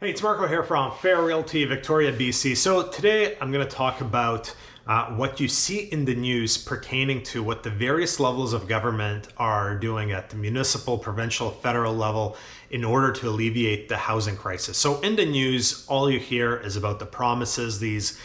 Hey, it's Marko here from Fair Realty, Victoria, BC. So today I'm going to talk about what you see in the news pertaining to what the various levels of government are doing at the municipal, provincial, federal level in order to alleviate the housing crisis. So in the news, all you hear is about the promises these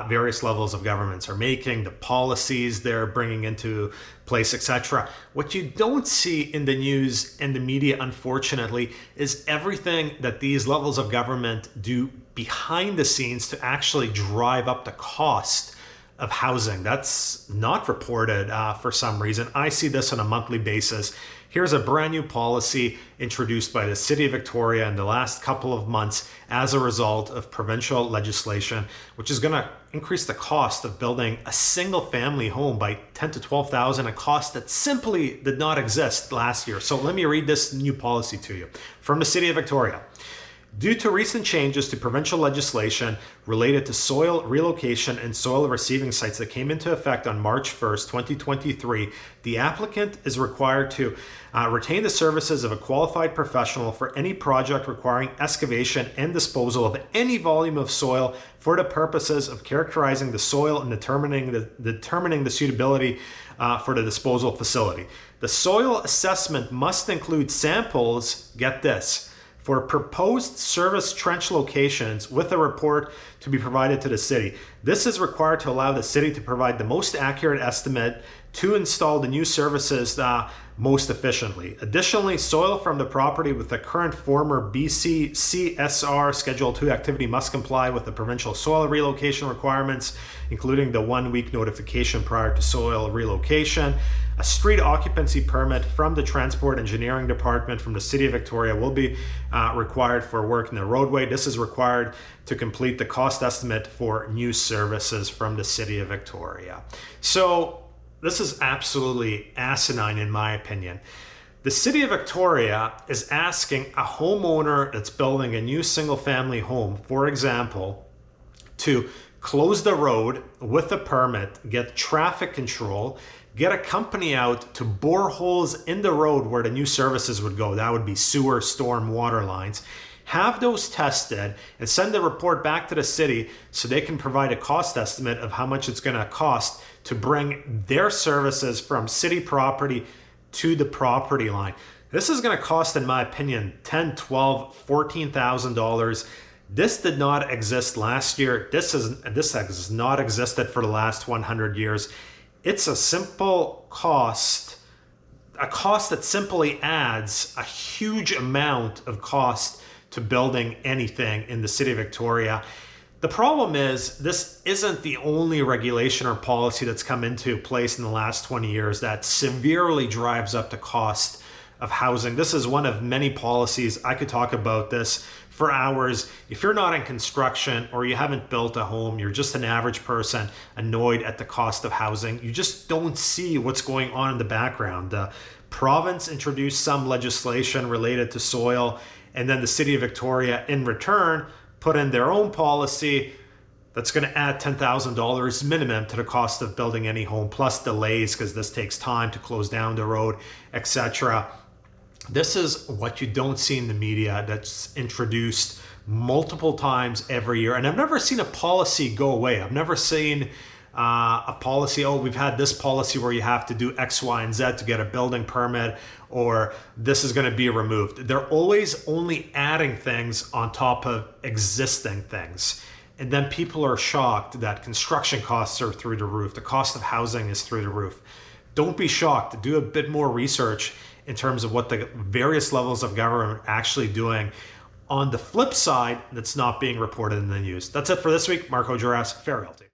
various levels of governments are making, the policies they're bringing into place, etc. What you don't see in the news and the media, unfortunately, is everything that these levels of government do behind the scenes to actually drive up the cost of housing. That's not reported for some reason. I see this on a monthly basis. Here's a brand new policy introduced by the City of Victoria in the last couple of months as a result of provincial legislation, which is going to increase the cost of building a single family home by $10,000 to $12,000, a cost that simply did not exist last year. So let me read this new policy to you from the City of Victoria. Due to recent changes to provincial legislation related to soil relocation and soil receiving sites that came into effect on March 1st, 2023, the applicant is required to retain the services of a qualified professional for any project requiring excavation and disposal of any volume of soil for the purposes of characterizing the soil and determining the suitability for the disposal facility. The soil assessment must include samples, get this, for proposed service trench locations with a report to be provided to the city. This is required to allow the city to provide the most accurate estimate to install the new services most efficiently. Additionally, soil from the property with the current former BC CSR Schedule 2 activity must comply with the provincial soil relocation requirements, including the 1-week notification prior to soil relocation. A street occupancy permit from the Transport Engineering Department from the City of Victoria will be required for work in the roadway. This is required to complete the cost estimate for new services from the City of Victoria. So this is absolutely asinine in my opinion. The City of Victoria is asking a homeowner that's building a new single family home, for example, to close the road with a permit, get traffic control, get a company out to bore holes in the road where the new services would go. That would be sewer, storm, water lines. Have those tested and send the report back to the city so they can provide a cost estimate of how much it's going to cost to bring their services from city property to the property line. This is going to cost, in my opinion, $10,000, $12,000, $14,000. This did not exist last year. This has not existed for the last 100 years. It's a simple cost, a cost that simply adds a huge amount of cost to building anything in the City of Victoria. The problem is this isn't the only regulation or policy that's come into place in the last 20 years that severely drives up the cost of housing. This is one of many policies. I could talk about this for hours. If you're not in construction or you haven't built a home, you're just an average person annoyed at the cost of housing. You just don't see what's going on in the background. The province introduced some legislation related to soil, and then the City of Victoria in return put in their own policy that's going to add $10,000 minimum to the cost of building any home, plus delays because this takes time to close down the road, etc. This is what you don't see in the media that's introduced multiple times every year. And I've never seen a policy go away. I've never seen a policy, oh, we've had this policy where you have to do X, Y, and Z to get a building permit, or this is going to be removed. They're always only adding things on top of existing things. And then people are shocked that construction costs are through the roof. The cost of housing is through the roof. Don't be shocked. Do a bit more research in terms of what the various levels of government are actually doing on the flip side that's not being reported in the news. That's it for this week. Marko, Juras, Fair Realty.